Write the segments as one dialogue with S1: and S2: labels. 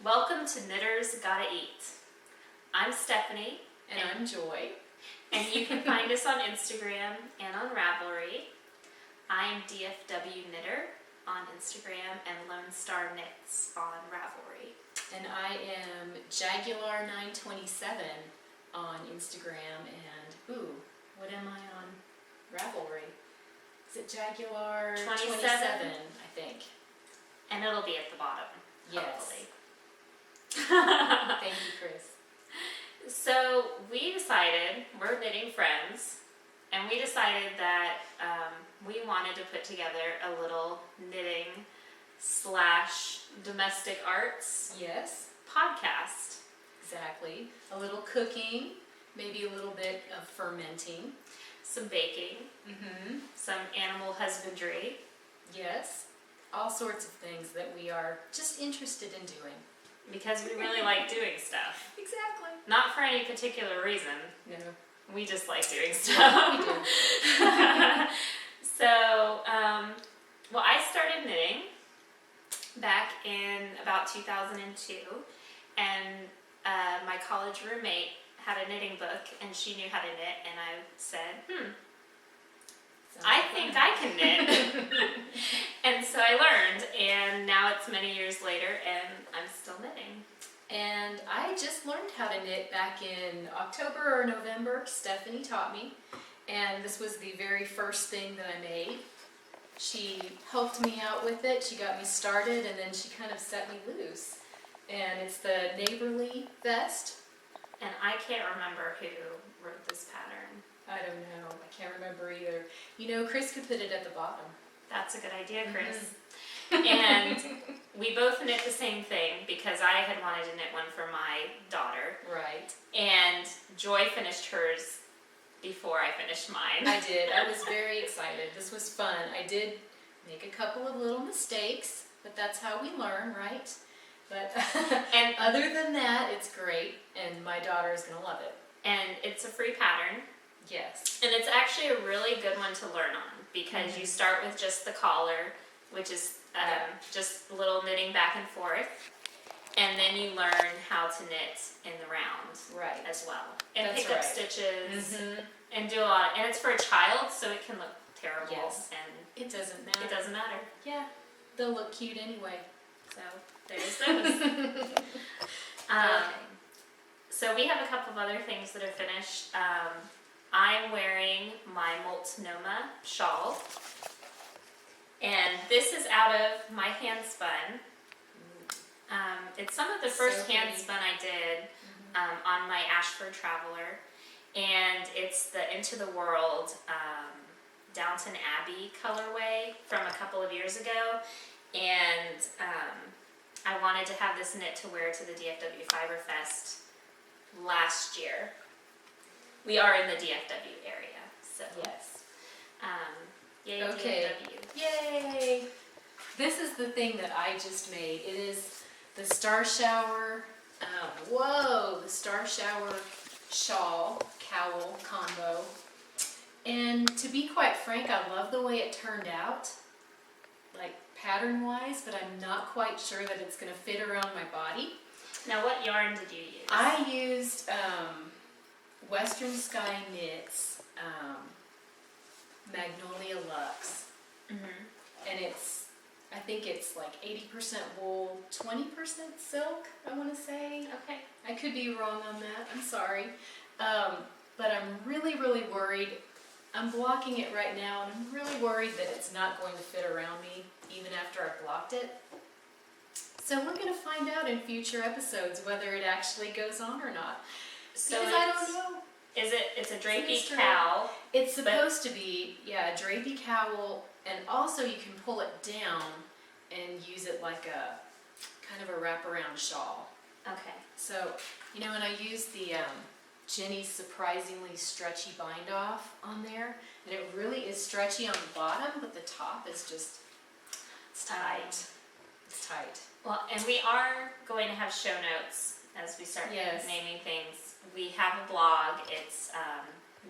S1: Welcome to Knitters Gotta Eat. I'm Stephanie.
S2: And I'm Joy.
S1: And you can find us on Instagram and on Ravelry. I'm dfwknitter on Instagram and lonestarknits on Ravelry.
S2: And I am Jagular927 on Instagram and, what am I on Ravelry? Is it Jagular27, I think.
S1: And it'll be at the bottom,
S2: yes.
S1: hopefully.
S2: Thank you, Chris.
S1: So we decided, we're knitting friends, and we decided that we wanted to put together a little knitting / domestic arts
S2: Yes,
S1: podcast.
S2: exactly. A little cooking, maybe a little bit of fermenting.
S1: Some baking, some animal husbandry.
S2: Yes, all sorts of things that we are just interested in doing.
S1: Because we really like doing stuff.
S2: Exactly.
S1: Not for any particular reason.
S2: No.
S1: We just like doing stuff.
S2: We do.
S1: So, well, I started knitting back in about 2002, and my college roommate had a knitting book, and she knew how to knit, and I said, I think I can knit. And so I learned, and now it's many years later, and I'm still knitting.
S2: And I just learned how to knit back in October or November. Stephanie taught me, and this was the very first thing that I made. She helped me out with it, she got me started, and then she kind of set me loose. And it's the Neighborly vest.
S1: And I can't remember who wrote this pattern.
S2: I don't know, I can't remember either. You know, Chris could put it at the bottom.
S1: That's a good idea, Chris. And we both knit the same thing because I had wanted to knit one for my daughter.
S2: Right.
S1: And Joy finished hers before I finished mine.
S2: I did. I was very excited. This was fun. I did make a couple of little mistakes, but that's how we learn, right? But and other than that, it's great, and my daughter is going to love it.
S1: And it's a free pattern.
S2: Yes.
S1: And it's actually a really good one to learn on because you start with just the collar, which is just a little knitting back and forth. And then you learn how to knit in the round as well. And
S2: That's
S1: pick up stitches and do a lot. And it's for a child, so it can look terrible.
S2: Yes.
S1: And
S2: it doesn't matter.
S1: It doesn't matter.
S2: Yeah. They'll look cute anyway.
S1: So there's those. So we have a couple of other things that are finished. I'm wearing my Multnoma shawl. And this is out of my hand spun. It's some of the first hand spun I did on my Ashford Traveler. And it's the Into the World Downton Abbey colorway from a couple of years ago. And I wanted to have this knit to wear to the DFW Fiber Fest last year. We are in the DFW area, so
S2: yes.
S1: Yay,
S2: okay.
S1: DFW.
S2: Yay! This is the thing that I just made. It is the Starshower. The Starshower shawl cowl combo. And to be quite frank, I love the way it turned out, like pattern-wise, but I'm not quite sure that it's going to fit around my body.
S1: Now, what yarn did you use?
S2: I used Western Sky Knits Magnolia Luxe, and I think it's like 80% wool, 20% silk, I want to say.
S1: Okay.
S2: I could be wrong on that, I'm sorry. But I'm really, really worried. I'm blocking it right now, and I'm really worried that it's not going to fit around me even after I've blocked it. So we're going to find out in future episodes whether it actually goes on or not.
S1: So
S2: because I don't know.
S1: It's a drapey cowl.
S2: It's supposed to be, a drapey cowl, and also you can pull it down and use it like a kind of a wraparound shawl.
S1: Okay.
S2: So, you know, when I use the Jenny's Surprisingly Stretchy Bind Off on there, and it really is stretchy on the bottom, but the top is just, it's tight. It's tight.
S1: Well, and we are going to have show notes as we start naming things. We have a blog. It's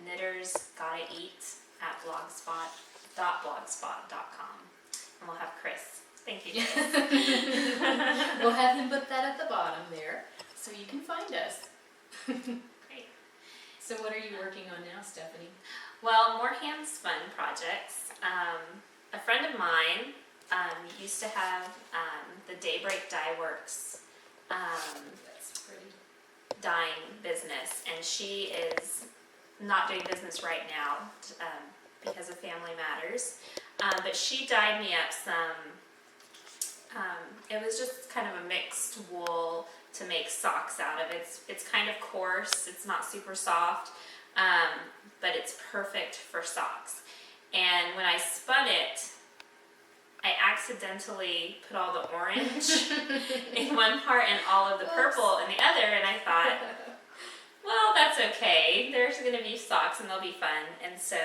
S1: Knitters Gotta Eat at blogspot.blogspot.com. And we'll have Chris. Thank you, Chris.
S2: We'll have him put that at the bottom. there so you can find us.
S1: Great.
S2: So what are you working on now, Stephanie?
S1: Well, more hand-spun projects. A friend of mine used to have the Daybreak Dye Works
S2: That's pretty.
S1: dyeing business, and she is not doing business right now because of family matters. But she dyed me up some, it was just kind of a mixed wool to make socks out of. It's kind of coarse, it's not super soft, but it's perfect for socks. And when I spun it, I accidentally put all the orange in one part and all of the purple in the other, and I thought, well, that's okay. There's going to be socks and they'll be fun. And so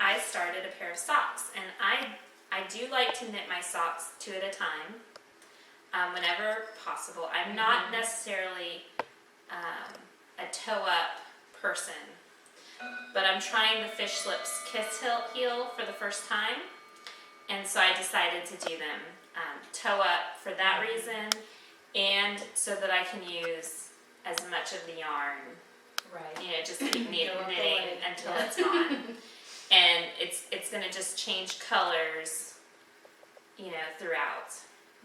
S1: I started a pair of socks, and I do like to knit my socks 2 at a time, whenever possible. I'm not necessarily a toe-up person, but I'm trying the Fish Lips Kiss Heel for the first time, and so I decided to do them toe-up for that reason, and so that I can use as much of the yarn,
S2: Right.
S1: you know, just keep knitting until
S2: Yeah.
S1: it's gone. And it's going to just change colors, you know, throughout,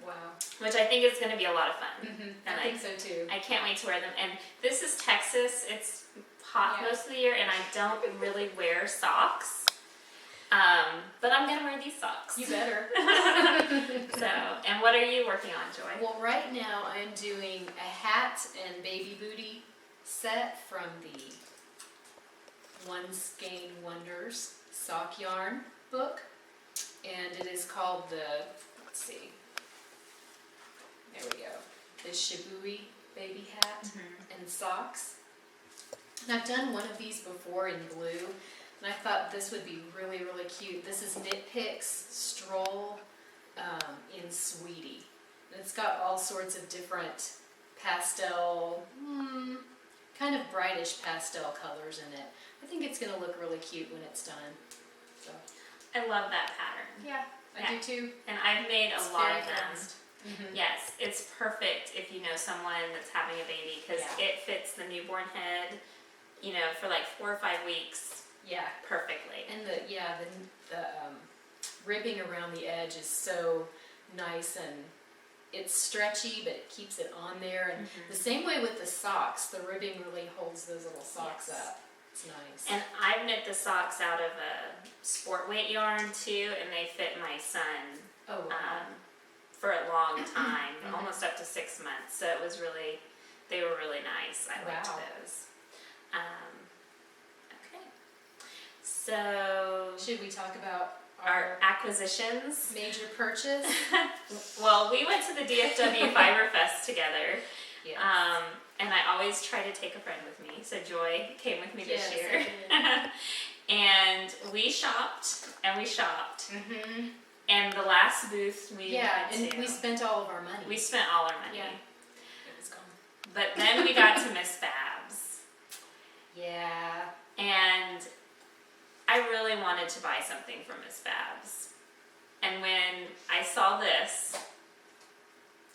S2: Wow.
S1: which I think is going to be a lot of fun.
S2: Mm-hmm.
S1: And
S2: I think so too.
S1: I can't wait to wear them. And this is Texas. It's hot
S2: Yeah.
S1: most of the year, and I don't really wear socks. But I'm going to wear these socks.
S2: You better.
S1: So, and what are you working on, Joy?
S2: Well, right now I'm doing a hat and baby booty set from the One Skein Wonders sock yarn book, and it is called the, let's see, there we go, the Shibui baby hat and socks. And I've done one of these before in blue, and I thought this would be really, really cute. This is Knit Picks Stroll in Sweetie. And it's got all sorts of different pastel, kind of brightish pastel colors in it. I think it's going to look really cute when it's done. So,
S1: I love that pattern.
S2: yeah, I do too.
S1: And I've made
S2: It's
S1: a lot
S2: very
S1: of them.
S2: fast.
S1: Yes, it's perfect if you know someone that's having a baby, because
S2: Yeah.
S1: it fits the newborn head, you know, for like 4 or 5 weeks
S2: Yeah,
S1: perfectly.
S2: and the ribbing around the edge is so nice, and it's stretchy, but it keeps it on there. And the same way with the socks, the ribbing really holds those little socks
S1: Yes.
S2: up. It's nice.
S1: And I've knit the socks out of a sport weight yarn too, and they fit my son
S2: Oh, wow.
S1: for a long time, almost up to 6 months. So it was really, they were really nice. I liked
S2: Wow.
S1: those. Okay. So
S2: Should we talk about
S1: our
S2: our
S1: acquisitions.
S2: major purchase?
S1: Well, we went to the DFW Fiber Fest together.
S2: Yeah.
S1: And I always try to take a friend with me. So Joy came with me this
S2: Yes,
S1: year.
S2: I did.
S1: And we shopped and we shopped.
S2: Mm-hmm.
S1: And the last booth we
S2: Yeah,
S1: went
S2: and
S1: to,
S2: we spent all of our money.
S1: we spent all our money.
S2: Yeah. It was gone.
S1: But then we got to Miss Babs.
S2: Yeah.
S1: And I really wanted to buy something from Miss Babs. And when I saw this,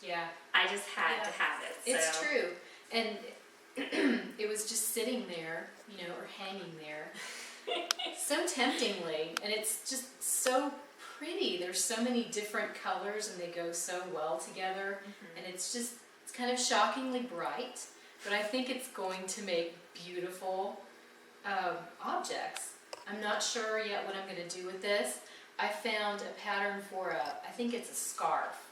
S2: Yeah.
S1: I just had
S2: Yeah.
S1: to have it.
S2: It's
S1: So
S2: true. And it was just sitting there, you know, or hanging there. So temptingly. And it's just so pretty. There's so many different colors and they go so well together. And it's kind of shockingly bright. But I think it's going to make beautiful objects. I'm not sure yet what I'm going to do with this. I found a pattern for I think it's a scarf.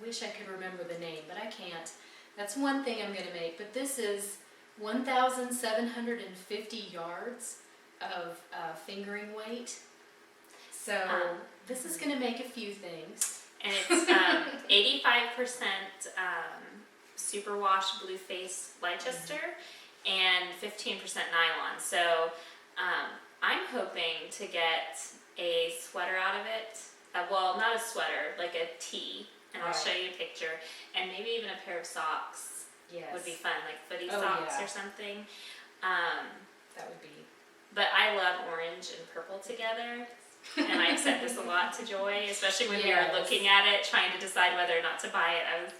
S2: Wish I could remember the name, but I can't. That's one thing I'm going to make. But this is 1,750 yards of fingering weight. So this is going to make a few things.
S1: And it's 85% superwash blue face Leicester and 15% nylon. So I'm hoping to get a sweater out of it. Well, not a sweater, like a tee. And I'll
S2: Right.
S1: show you a picture. And maybe even a pair of socks
S2: Yes.
S1: would be fun, like footy
S2: Oh,
S1: socks
S2: yeah.
S1: or something.
S2: That would be.
S1: But I love orange and purple together. And I've said this a lot to Joy, especially when we were
S2: Yes.
S1: looking at it, trying to decide whether or not to buy it.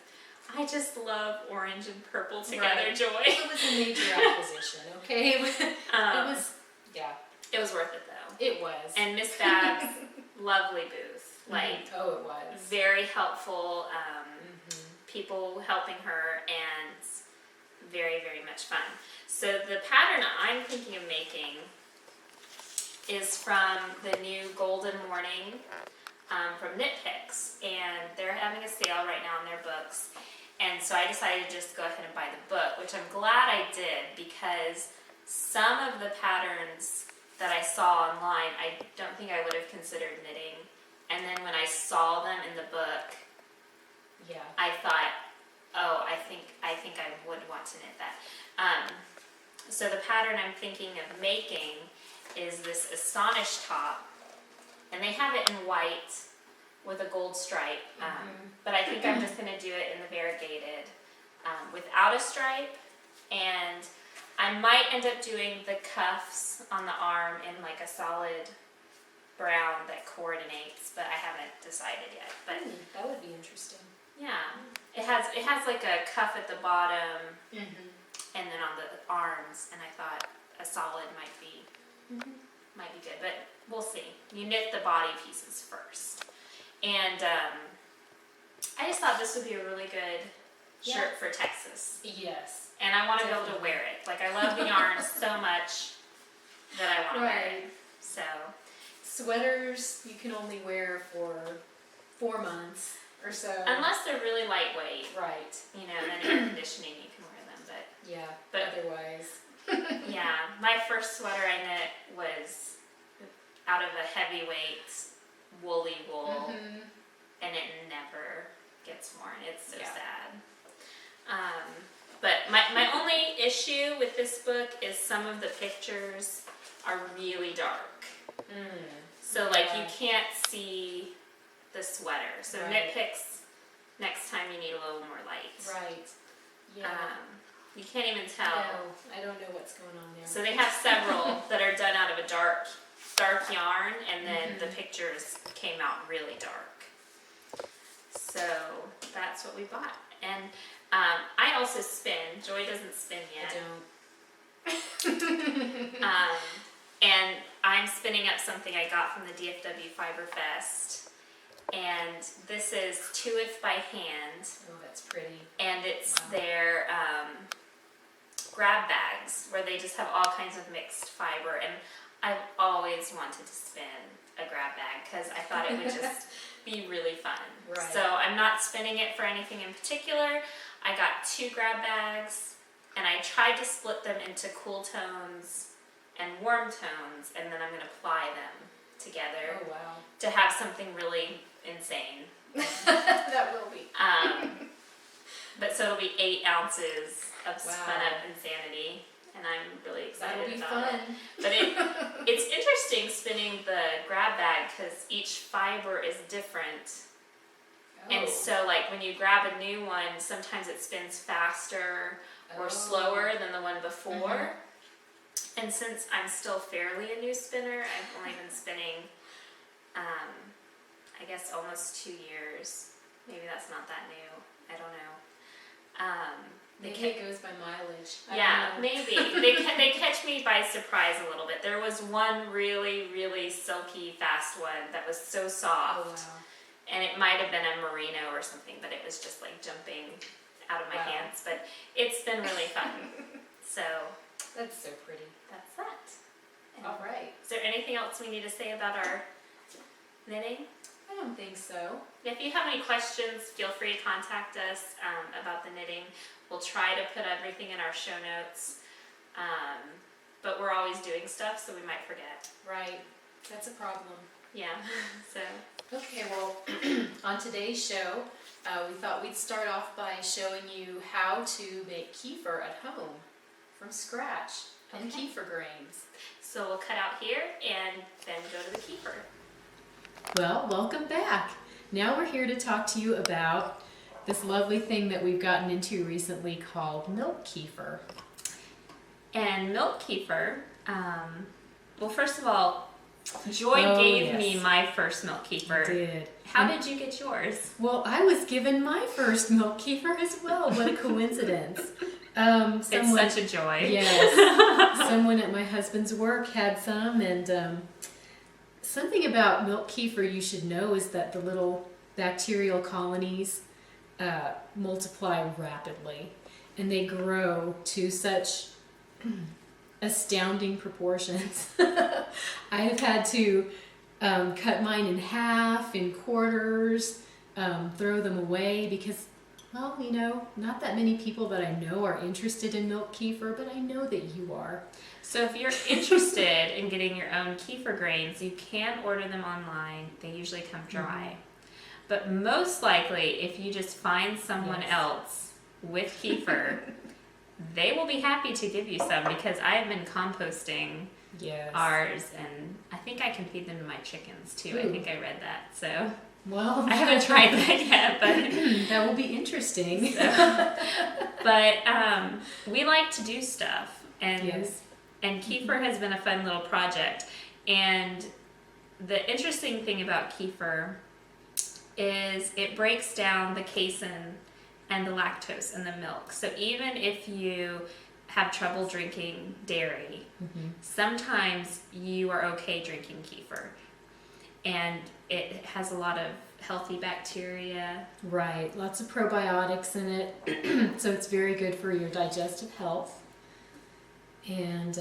S1: I just love orange and purple together,
S2: Right.
S1: Joy.
S2: It was a major acquisition, okay? It was, yeah.
S1: It was worth it though.
S2: It was.
S1: And Miss Babs, lovely booth. Like,
S2: oh, it was.
S1: very helpful, people helping her, and very, very much fun. So the pattern I'm thinking of making is from the new Golden Morning from Knit Picks, and they're having a sale right now on their books. And so I decided to just go ahead and buy the book, which I'm glad I did, because some of the patterns that I saw online, I don't think I would have considered knitting. And then when I saw them in the book,
S2: Yeah.
S1: I thought, oh, I think I would want to knit that. So the pattern I'm thinking of making is this Astonish top, and they have it in white with a gold stripe, but I think I'm just going to do it in the variegated without a stripe, and I might end up doing the cuffs on the arm in like a solid brown that coordinates, but I haven't decided yet. But
S2: that would be interesting.
S1: yeah, it has like a cuff at the bottom, and then on the arms, and I thought a solid might be good, but we'll see. You knit the body pieces first, and I just thought this would be a really good shirt for Texas,
S2: Yes.
S1: and I want to be able to wear it. Like, I love the yarn so much that I want to wear it. So
S2: Sweaters you can only wear for 4 months or so.
S1: unless they're really lightweight,
S2: Right.
S1: you know, then air conditioning, you can wear them. But
S2: Yeah.
S1: But-
S2: otherwise.
S1: yeah, my first sweater I knit was out of a heavyweight woolly wool, and it never gets worn. It's so
S2: Yeah.
S1: sad. But my only issue with this book is some of the pictures are really dark. So like you can't see the sweater. So
S2: Right.
S1: Knit Picks, next time you need a little more light.
S2: Right. Yeah.
S1: You can't even tell.
S2: No, I don't know what's going on there.
S1: So they have several that are done out of a dark yarn, and then the pictures came out really dark. So that's what we bought. And I also spin. Joy doesn't spin yet.
S2: I don't.
S1: And I'm spinning up something I got from the DFW Fiber Fest. And this is Tuith by hand.
S2: Oh, that's pretty.
S1: And it's
S2: Wow.
S1: their grab bags where they just have all kinds of mixed fiber. And I've always wanted to spin a grab bag because I thought it would just be really fun.
S2: Right.
S1: So I'm not spinning it for anything in particular. I got 2 grab bags, and I tried to split them into cool tones and warm tones, and then I'm going to ply them together
S2: Oh, wow.
S1: to have something really insane.
S2: That will be.
S1: But so it'll be 8 ounces of spun
S2: Wow.
S1: up insanity, and I'm really excited
S2: That'll be
S1: about it.
S2: fun.
S1: But it's interesting spinning the grab bag because each fiber is different. And so like when you grab a new one, sometimes it spins faster or slower than the one before. And since I'm still fairly a new spinner, I've only been spinning, I guess almost 2 years. Maybe that's not that new. I don't know.
S2: Maybe it goes by mileage. I
S1: Yeah,
S2: don't know.
S1: maybe. They catch me by surprise a little bit. There was one really, really silky, fast one that was so soft.
S2: Oh, wow.
S1: And it might have been a merino or something, but it was just like jumping out of my
S2: Wow.
S1: hands. But it's been really fun. So
S2: That's so pretty.
S1: that's that. And
S2: All right.
S1: is there anything else we need to say about our knitting?
S2: I don't think so.
S1: If you have any questions, feel free to contact us about the knitting. We'll try to put everything in our show notes. But we're always doing stuff, so we might forget.
S2: Right. That's a problem.
S1: Yeah. So
S2: Okay, well, on today's show, we thought we'd start off by showing you how to make kefir at home from scratch and
S1: Okay.
S2: kefir grains.
S1: So we'll cut out here and then go to the Kefir.
S2: Well, welcome back. Now we're here to talk to you about this lovely thing that we've gotten into recently called milk kefir.
S1: And milk kefir, well, first of all, Joy
S2: Oh,
S1: gave
S2: yes.
S1: me my first milk kefir.
S2: I did.
S1: How did you get yours?
S2: Well, I was given my first milk kefir as well. What a coincidence.
S1: It's such a joy.
S2: Yes. Someone at my husband's work had some, and something about milk kefir you should know is that the little bacterial colonies multiply rapidly, and they grow to such astounding proportions. I have had to cut mine in half, in quarters, throw them away because, well, you know, not that many people that I know are interested in milk kefir, but I know that you are.
S1: So if you're interested in getting your own kefir grains, you can order them online. They usually come dry. But most likely, if you just find someone else with kefir, they will be happy to give you some, because I have been composting ours, and I think I can feed them to my chickens too.
S2: Ooh.
S1: I think I read that. So
S2: Well,
S1: I haven't tried that yet, but
S2: that will be interesting.
S1: but we like to do stuff, and
S2: Yes.
S1: and kefir has been a fun little project. And the interesting thing about kefir is it breaks down the casein and the lactose in the milk. So even if you have trouble drinking dairy, sometimes you are okay drinking kefir. And it has a lot of healthy bacteria.
S2: Right, lots of probiotics in it, so it's very good for your digestive health. And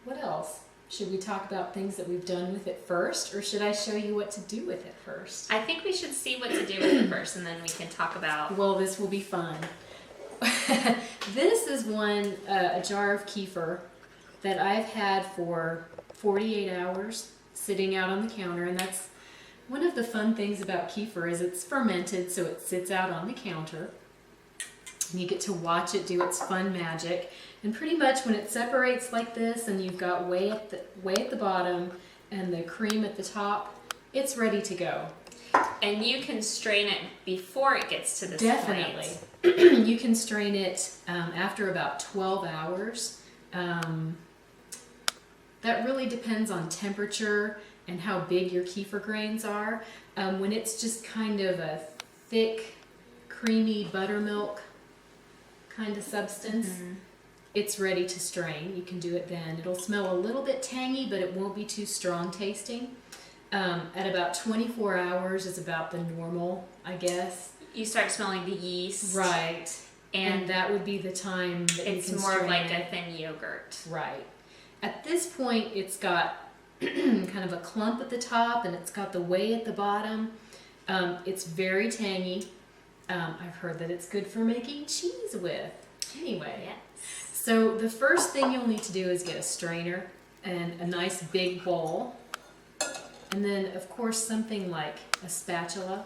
S2: what else? Should we talk about things that we've done with it first, or should I show you what to do with it first?
S1: I think we should see what to do with it first, and then we can talk about...
S2: Well, this will be fun. This is a jar of kefir that I've had for 48 hours sitting out on the counter, and that's one of the fun things about kefir is it's fermented, so it sits out on the counter. And you get to watch it do its fun magic. And pretty much when it separates like this, and you've got whey at the bottom and the cream at the top, it's ready to go.
S1: And you can strain it before it gets to this
S2: Definitely.
S1: point.
S2: You can strain it after about 12 hours. That really depends on temperature and how big your kefir grains are. When it's just kind of a thick, creamy buttermilk kind of substance, it's ready to strain. You can do it then. It'll smell a little bit tangy, but it won't be too strong tasting. At about 24 hours is about the normal, I guess.
S1: You start smelling the yeast.
S2: Right. And that would be the time that you
S1: It's
S2: can
S1: more
S2: strain
S1: like
S2: it.
S1: a thin yogurt.
S2: Right. At this point, it's got kind of a clump at the top, and it's got the whey at the bottom. It's very tangy. I've heard that it's good for making cheese with. Anyway.
S1: Yes.
S2: So the first thing you'll need to do is get a strainer and a nice big bowl. And then, of course, something like a spatula.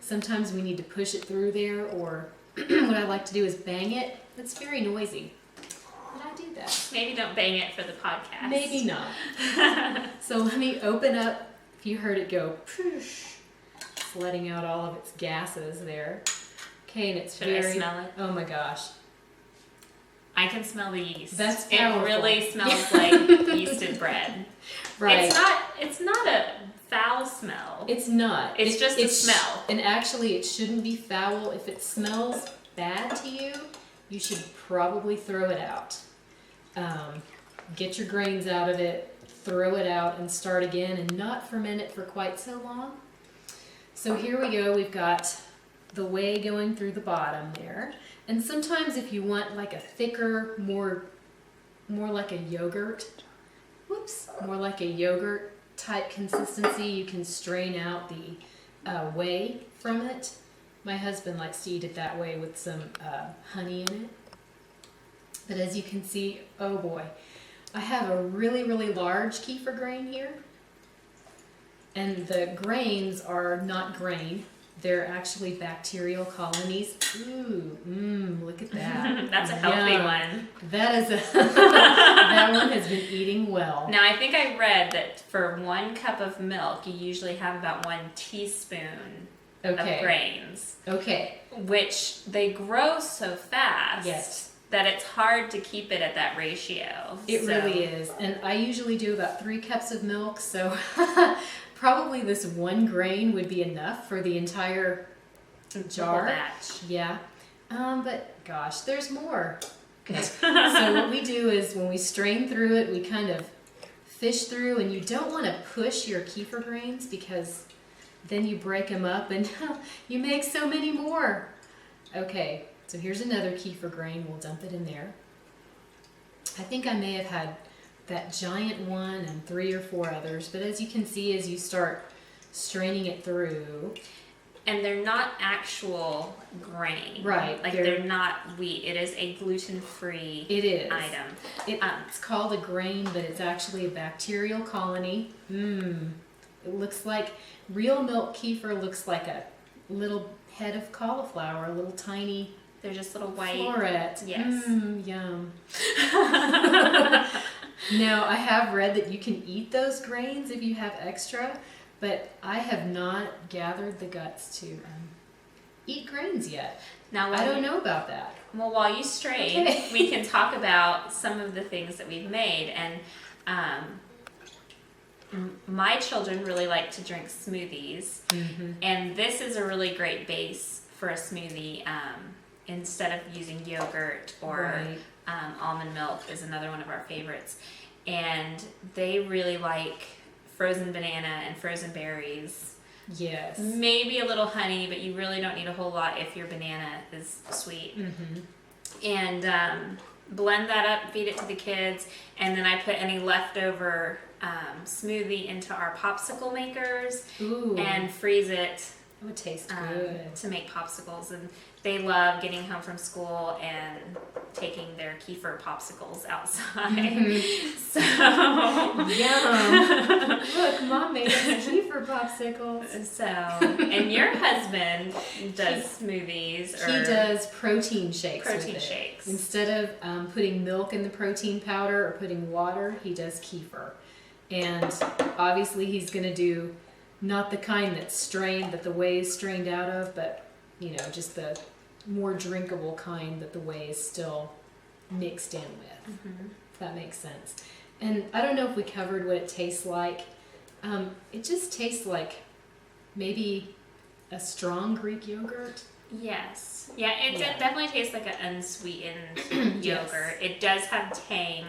S2: Sometimes we need to push it through there, or what I like to do is bang it. It's very noisy. But I do that.
S1: Maybe don't bang it for the podcast.
S2: Maybe not. So let me open up. If you heard it go, poosh, it's letting out all of its gases there. Okay, and it's
S1: Should
S2: very...
S1: I smell it?
S2: Oh my gosh.
S1: I can smell the yeast.
S2: That's
S1: It
S2: powerful.
S1: really smells like yeasted bread.
S2: Right.
S1: It's not a foul smell.
S2: It's not.
S1: It's just a smell.
S2: And actually, it shouldn't be foul. If it smells bad to you, you should probably throw it out. Get your grains out of it, throw it out, and start again, and not ferment it for quite so long. So here we go. We've got the whey going through the bottom there. And sometimes if you want like a thicker, more like a yogurt, more like a yogurt type consistency, you can strain out the whey from it. My husband likes to eat it that way with some honey in it. But as you can see, oh boy, I have a really, really large kefir grain here. And the grains are not grain. They're actually bacterial colonies. Ooh, look at that.
S1: That's a healthy
S2: Yum.
S1: one.
S2: That is that one has been eating well.
S1: Now, I think I read that for 1 cup of milk, you usually have about 1 teaspoon of grains.
S2: Okay.
S1: Which they grow so fast
S2: Yes.
S1: that it's hard to keep it at that ratio.
S2: It
S1: So-
S2: really is. And I usually do about 3 cups of milk, so probably this 1 grain would be enough for the entire jar.
S1: batch.
S2: Yeah. But gosh, there's more. Okay. So what we do is when we strain through it, we kind of fish through, and you don't want to push your kefir grains because then you break them up and you make so many more. Okay, so here's another kefir grain. We'll dump it in there. I think I may have had that giant one and 3 or 4 others, but as you can see, as you start straining it through,
S1: And they're not actual grain.
S2: Right,
S1: Like they're not wheat. It is a gluten-free
S2: it is.
S1: item.
S2: It's called a grain, but it's actually a bacterial colony. It looks like real milk kefir looks like a little head of cauliflower, a little tiny
S1: They're just little white.
S2: floret.
S1: Yes.
S2: Yum. Now, I have read that you can eat those grains if you have extra, but I have not gathered the guts to eat grains yet.
S1: Now,
S2: I don't know about that.
S1: Well, while you strain,
S2: Okay.
S1: we can talk about some of the things that we've made. And my children really like to drink smoothies, and this is a really great base for a smoothie. Instead of using yogurt or
S2: Right.
S1: almond milk is another one of our favorites. And they really like frozen banana and frozen berries.
S2: Yes.
S1: Maybe a little honey, but you really don't need a whole lot if your banana is sweet. And blend that up, feed it to the kids, and then I put any leftover smoothie into our popsicle makers
S2: Ooh.
S1: and freeze it
S2: It would taste good.
S1: to make popsicles. And they love getting home from school and taking their kefir popsicles outside. So
S2: Yum. Look, Mom made us kefir popsicles.
S1: So, and your husband does smoothies or
S2: He does protein shakes.
S1: protein
S2: with it.
S1: shakes.
S2: Instead of putting milk in the protein powder or putting water, he does kefir. And obviously he's going to do not the kind that's strained, that the whey is strained out of, but, you know, just the more drinkable kind that the whey is still mixed in with. If that makes sense. And I don't know if we covered what it tastes like. It just tastes like maybe a strong Greek yogurt.
S1: Yes. Yeah, it
S2: Yeah.
S1: definitely tastes like an unsweetened
S2: Yes.
S1: yogurt. It does have tang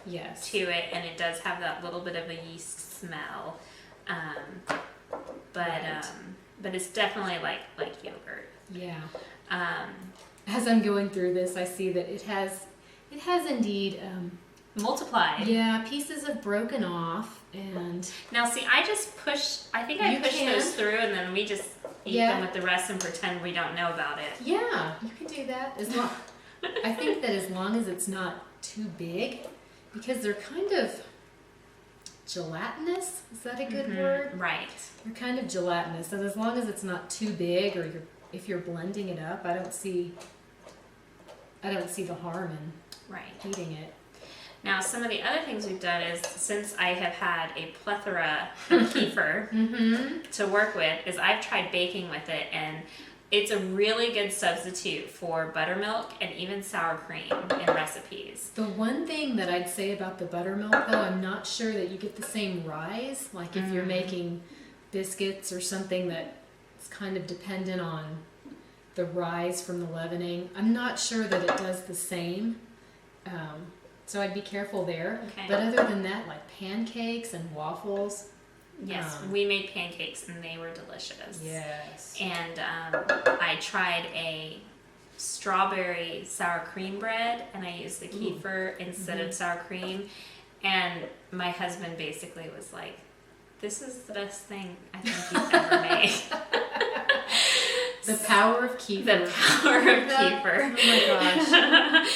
S2: Yes.
S1: to it, and it does have that little bit of a yeast smell.
S2: Right.
S1: But it's definitely like yogurt.
S2: Yeah.
S1: Um,
S2: As I'm going through this, I see that it has indeed,
S1: multiplied.
S2: yeah, pieces have broken off, and
S1: Now, see, I pushed
S2: You
S1: those
S2: can.
S1: through, and then we just eat
S2: Yeah.
S1: them with the rest and pretend we don't know about it.
S2: yeah, you can do that as long. I think that as long as it's not too big, because they're kind of gelatinous. Is that a good word?
S1: Right.
S2: They're kind of gelatinous, and as long as it's not too big, or if you're blending it up, I don't see the harm in
S1: Right.
S2: eating it.
S1: Now, some of the other things we've done is, since I have had a plethora of kefir to work with, is I've tried baking with it, and it's a really good substitute for buttermilk and even sour cream in recipes.
S2: The one thing that I'd say about the buttermilk, though, I'm not sure that you get the same rise. Like if you're making biscuits or something that's kind of dependent on the rise from the leavening, I'm not sure that it does the same. So I'd be careful there.
S1: Okay.
S2: But other than that, like pancakes and waffles.
S1: Yes, we made pancakes and they were delicious.
S2: Yes.
S1: And I tried a strawberry sour cream bread, and I used the kefir instead of sour cream. And my husband basically was like, "This is the best thing I think you've ever made."
S2: The power of kefir.
S1: The power of kefir.
S2: Oh my gosh.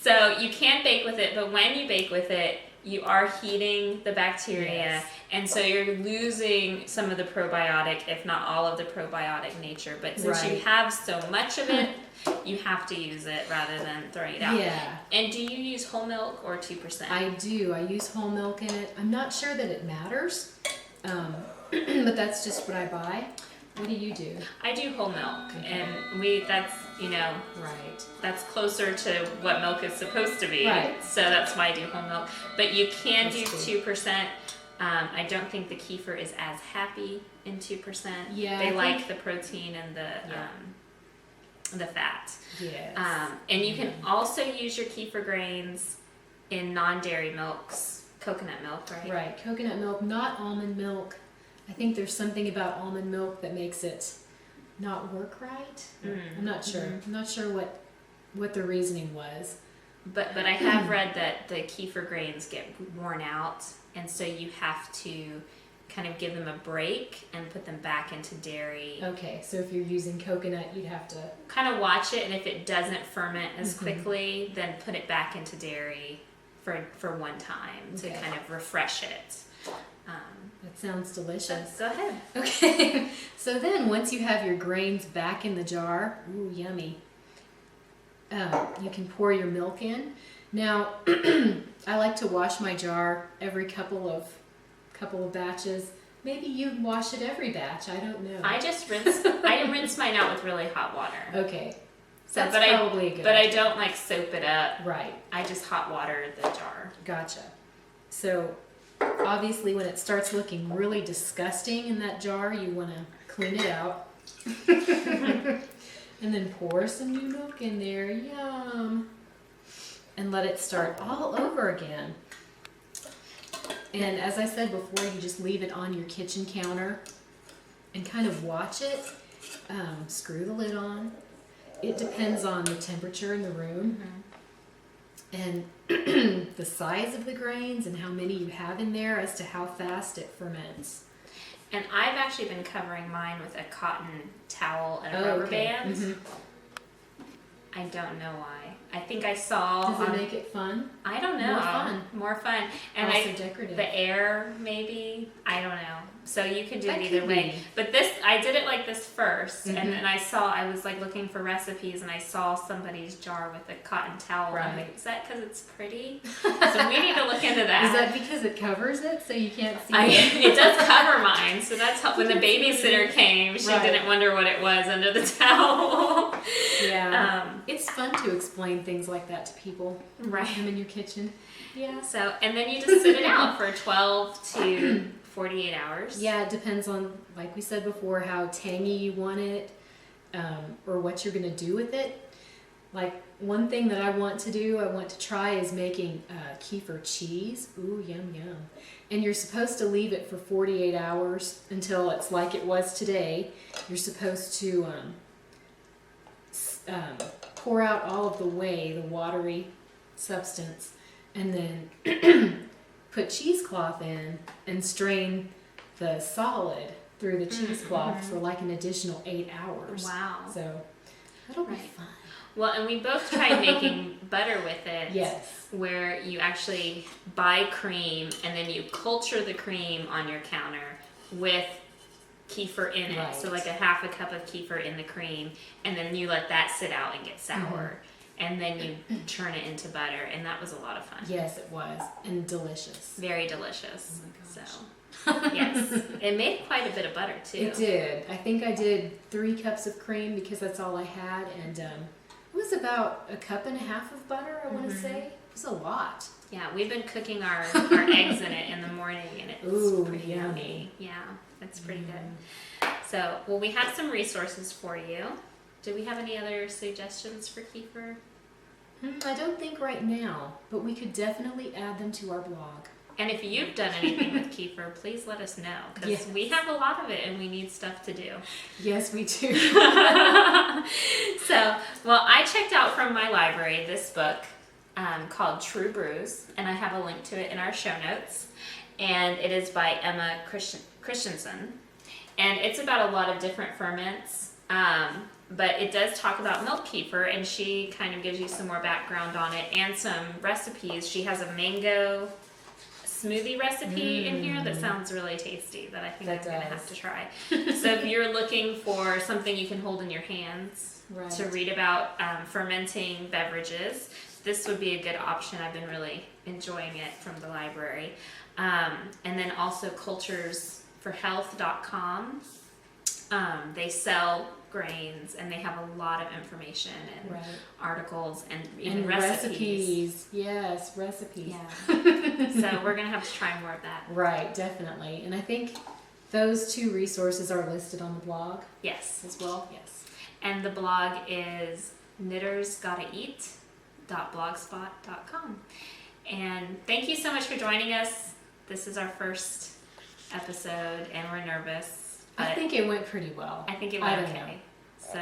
S1: So you can bake with it, but when you bake with it, you are heating the bacteria,
S2: Yes.
S1: and so you're losing some of the probiotic, if not all of the probiotic nature. But since you
S2: Right.
S1: have so much of it, you have to use it rather than throwing it out.
S2: Yeah.
S1: And do you use whole milk or 2%?
S2: I do. I use whole milk in it. I'm not sure that it matters, but that's just what I buy. What do you do?
S1: I do whole milk,
S2: Okay.
S1: and that's,
S2: Right.
S1: that's closer to what milk is supposed to be.
S2: Right.
S1: So that's why I do whole milk. But you can
S2: That's
S1: do
S2: cool.
S1: 2%. I don't think the kefir is as happy in 2%.
S2: Yeah,
S1: They
S2: I
S1: like
S2: think-
S1: the protein and the fat.
S2: Yes.
S1: And you can also use your kefir grains in non-dairy milks, coconut milk, right?
S2: Right, coconut milk, not almond milk. I think there's something about almond milk that makes it not work right. I'm not sure. I'm not sure what the reasoning was.
S1: But I have read that the kefir grains get worn out, and so you have to kind of give them a break and put them back into dairy.
S2: Okay, so if you're using coconut, you'd have to...
S1: Kind of watch it, and if it doesn't ferment as quickly, then put it back into dairy for one time to
S2: Okay.
S1: kind of refresh it.
S2: That sounds delicious.
S1: Go ahead.
S2: Okay, so then once you have your grains back in the jar, ooh, yummy, you can pour your milk in. Now, I like to wash my jar every couple of batches. Maybe you wash it every batch, I don't know.
S1: I just rinse mine out with really hot water.
S2: Okay,
S1: So,
S2: that's
S1: but
S2: probably a good
S1: I
S2: idea.
S1: don't like soap it up.
S2: Right,
S1: I just hot water the jar.
S2: gotcha. So, obviously when it starts looking really disgusting in that jar, you want to clean it out. And then pour some new milk in there, yum. And let it start all over again. And as I said before, you just leave it on your kitchen counter and kind of watch it. Screw the lid on. It depends on the temperature in the room and the size of the grains and how many you have in there as to how fast it ferments.
S1: And I've actually been covering mine with a cotton towel and a rubber band. I don't know why. I think I saw.
S2: Does it make it fun?
S1: I don't know.
S2: More fun.
S1: More fun. And
S2: Also decorative.
S1: the air maybe. I don't know. So you could do
S2: That
S1: it either
S2: could
S1: way.
S2: be.
S1: But I did it like this first, and then I was like looking for recipes, and I saw somebody's jar with a cotton towel. And I'm like, is that because it's pretty? So we need to look into that.
S2: Is that because it covers it so you can't see it?
S1: It does cover mine, so that's how, when the babysitter came, she
S2: Right.
S1: didn't wonder what it was under the towel.
S2: Yeah. It's fun to explain things like that to people.
S1: Right.
S2: Them in your kitchen. Yeah.
S1: So, and then you just sit it out for 12 to 48 hours.
S2: Yeah, it depends on, like we said before, how tangy you want it, or what you're going to do with it. Like, one thing that I want to try is making kefir cheese. Ooh, yum, yum. And you're supposed to leave it for 48 hours until it's like it was today. You're supposed to pour out all of the whey, the watery substance, and then put cheesecloth in and strain the solid through the cheesecloth for like an additional 8 hours.
S1: Wow.
S2: So that'll be
S1: Right.
S2: fun.
S1: Well, and we both tried making butter with it.
S2: Yes.
S1: Where you actually buy cream and then you culture the cream on your counter with kefir in it.
S2: Right.
S1: So like a half a cup of kefir in the cream, and then you let that sit out and get sour. And then you turn it into butter, and that was a lot of fun.
S2: Yes, it was. And delicious.
S1: Very delicious.
S2: Oh my gosh.
S1: So, yes. It made quite a bit of butter, too.
S2: It did. I think I did 3 cups of cream because that's all I had. And it was about a cup and a half of butter, I want to say. It was a lot.
S1: Yeah, we've been cooking our eggs in it in the morning, and it's
S2: Ooh,
S1: pretty
S2: yummy.
S1: yummy. Yeah, it's pretty good. So, well, we have some resources for you. Do we have any other suggestions for kefir?
S2: I don't think right now, but we could definitely add them to our blog.
S1: And if you've done anything with kefir, please let us know, because
S2: Yes.
S1: we have a lot of it and we need stuff to do.
S2: Yes, we do.
S1: So, well, I checked out from my library this book called True Brews, and I have a link to it in our show notes. And it is by Emma Christensen. And it's about a lot of different ferments, but it does talk about milk kefir, and she kind of gives you some more background on it and some recipes. She has a mango smoothie recipe in here that sounds really tasty that I think
S2: That
S1: I'm going to
S2: does.
S1: have to try. So if you're looking for something you can hold in your hands
S2: Right.
S1: to read about fermenting beverages, this would be a good option. I've been really enjoying it from the library. And then also culturesforhealth.com They sell grains, and they have a lot of information and
S2: Right.
S1: articles and even
S2: And
S1: recipes.
S2: Yes, recipes.
S1: Yeah. So we're gonna have to try more of that.
S2: Right, definitely. And I think those two resources are listed on the blog
S1: Yes.
S2: as well. Yes.
S1: And the blog is knittersgottaeat.blogspot.com. And thank you so much for joining us. This is our first episode, and we're nervous.
S2: I
S1: But
S2: think it went pretty well.
S1: I think it
S2: I
S1: went
S2: don't
S1: okay.
S2: know.
S1: So